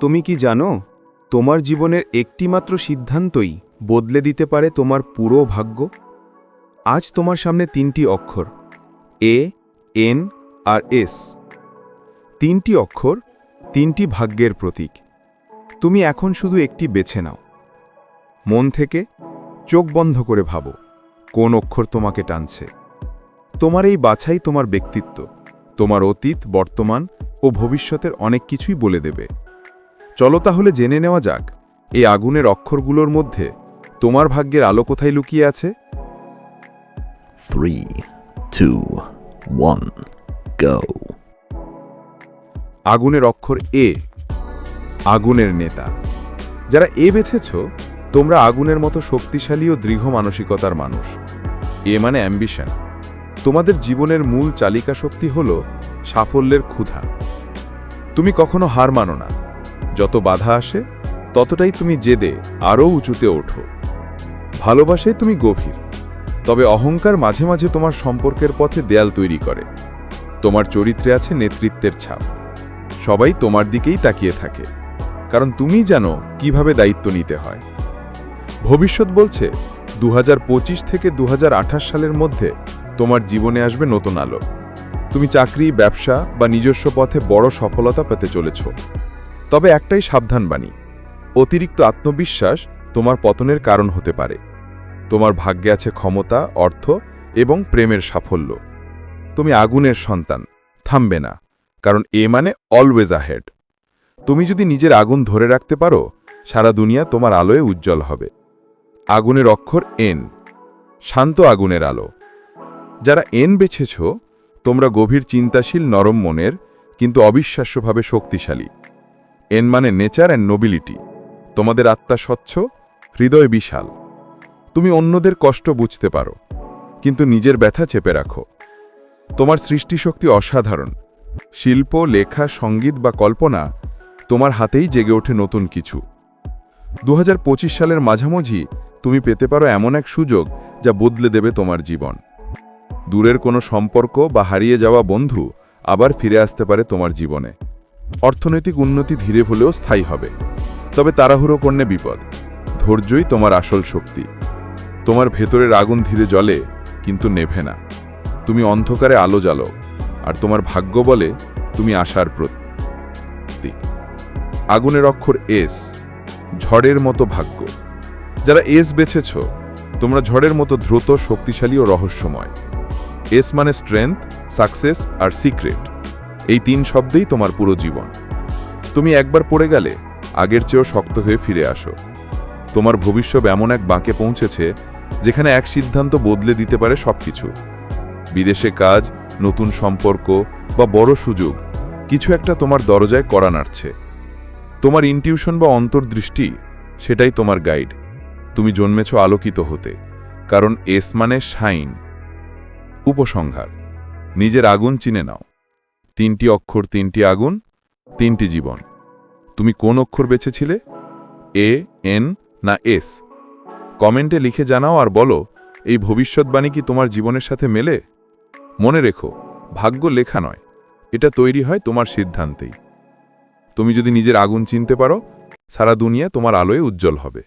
তুমি কি জানো তোমার জীবনের একটিমাত্র সিদ্ধান্তই বদলে দিতে পারে তোমার পুরো ভাগ্য? আজ তোমার সামনে তিনটি অক্ষর এ, এন আর এস। তিনটি অক্ষর, তিনটি ভাগ্যের প্রতীক। তুমি এখন শুধু একটি বেছে নাও। মন থেকে চোখ বন্ধ করে ভাবো কোন অক্ষর তোমাকে টানছে। তোমার এই বাছাই তোমার ব্যক্তিত্ব, তোমার অতীত, বর্তমান ও ভবিষ্যতের অনেক কিছুই বলে দেবে। চলো তাহলে জেনে নেওয়া যাক এই আগুনের অক্ষরগুলোর মধ্যে তোমার ভাগ্যের আলো কোথায় লুকিয়ে আছে। 3, 2, 1, go. আগুনের অক্ষর এ, আগুনের নেতা। যারা এ বেছেছ, তোমরা আগুনের মতো শক্তিশালী ও দৃঢ় মানসিকতার মানুষ। এ মানে অ্যাম্বিশন। তোমাদের জীবনের মূল চালিকা শক্তি হল সাফল্যের ক্ষুধা। তুমি কখনো হার মানো না। যত বাধা আসে ততটাই তুমি জেদে আরও উঁচুতে ওঠো। ভালোবাসায় তুমি গভীর, তবে অহংকার মাঝে মাঝে তোমার সম্পর্কের পথে দেয়াল তৈরি করে। তোমার চরিত্রে আছে নেতৃত্বের ছাপ। সবাই তোমার দিকেই তাকিয়ে থাকে, কারণ তুমি জানো কিভাবে দায়িত্ব নিতে হয়। ভবিষ্যৎ বলছে 2025 থেকে 2028 সালের মধ্যে তোমার জীবনে আসবে নতুন আলো। তুমি চাকরি, ব্যবসা বা নিজস্ব পথে বড় সফলতা পেতে চলেছ। তবে একটাই সাবধানবাণী, অতিরিক্ত আত্মবিশ্বাস তোমার পতনের কারণ হতে পারে। তোমার ভাগ্যে আছে ক্ষমতা, অর্থ এবং প্রেমের সাফল্য। তুমি আগুনের সন্তান, থামবে না, কারণ এ মানে অলওয়েজ আহেড। তুমি যদি নিজের আগুন ধরে রাখতে পারো, সারা দুনিয়া তোমার আলোয় উজ্জ্বল হবে। আগুনের অক্ষর এন, শান্ত আগুনের আলো। যারা এন বেছেছ, তোমরা গভীর চিন্তাশীল, নরম মনের, কিন্তু অবিশ্বাস্যভাবে শক্তিশালী। এন মানে নেচার অ্যান্ড নোবিলিটি। তোমাদের আত্মা স্বচ্ছ, হৃদয় বিশাল। তুমি অন্যদের কষ্ট বুঝতে পারো, কিন্তু নিজের ব্যথা চেপে রাখো। তোমার সৃষ্টিশক্তি অসাধারণ। শিল্প, লেখা, সঙ্গীত বা কল্পনা, তোমার হাতেই জেগে ওঠে নতুন কিছু। 2025 সালের মাঝামাঝি তুমি পেতে পারো এমন এক সুযোগ যা বদলে দেবে তোমার জীবন। দূরের কোনো সম্পর্ক বা হারিয়ে যাওয়া বন্ধু আবার ফিরে আসতে পারে তোমার জীবনে। অর্থনৈতিক উন্নতি ধীরে হলেও স্থায়ী হবে, তবে তাড়াহুড়ো করলে বিপদ। ধৈর্যই তোমার আসল শক্তি। তোমার ভেতরের আগুন ধীরে জ্বলে, কিন্তু নেভে না। তুমি অন্ধকারে আলো জ্বালো, আর তোমার ভাগ্য বলে তুমি আশার প্রতীক। আগুনের অক্ষর এস, ঝড়ের মতো ভাগ্য। যারা এস বেছেছ, তোমরা ঝড়ের মতো দ্রুত, শক্তিশালী ও রহস্যময়। এস মানে স্ট্রেংথ, সাকসেস আর সিক্রেট। এই তিন শব্দেই তোমার পুরো জীবন। তুমি একবার পড়ে গেলে আগের চেয়েও শক্ত হয়ে ফিরে আসো। তোমার ভবিষ্যৎ এমন এক বাঁকে পৌঁছেছে যেখানে এক সিদ্ধান্ত বদলে দিতে পারে সবকিছু। বিদেশে কাজ, নতুন সম্পর্ক বা বড় সুযোগ, কিছু একটা তোমার দরজায় কড়া নাড়ছে। তোমার ইনটিউশন বা অন্তর্দৃষ্টি, সেটাই তোমার গাইড। তুমি জন্মেছ আলোকিত হতে, কারণ এস মানে শাইন। উপসংহার, নিজের আগুন চিনে নাও। তিনটি অক্ষর, তিনটি আগুন, তিনটি জীবন। তুমি কোন অক্ষর বেছেছিলে, এ, এন না এস? কমেন্টে লিখে জানাও আর বলো, এই ভবিষ্যৎবাণী কি তোমার জীবনের সাথে মেলে? মনে রেখো, ভাগ্য লেখা নয়, এটা তৈরি হয় তোমার সিদ্ধান্তেই। তুমি যদি নিজের আগুন চিনতে পারো, সারা দুনিয়া তোমার আলোয় উজ্জ্বল হবে।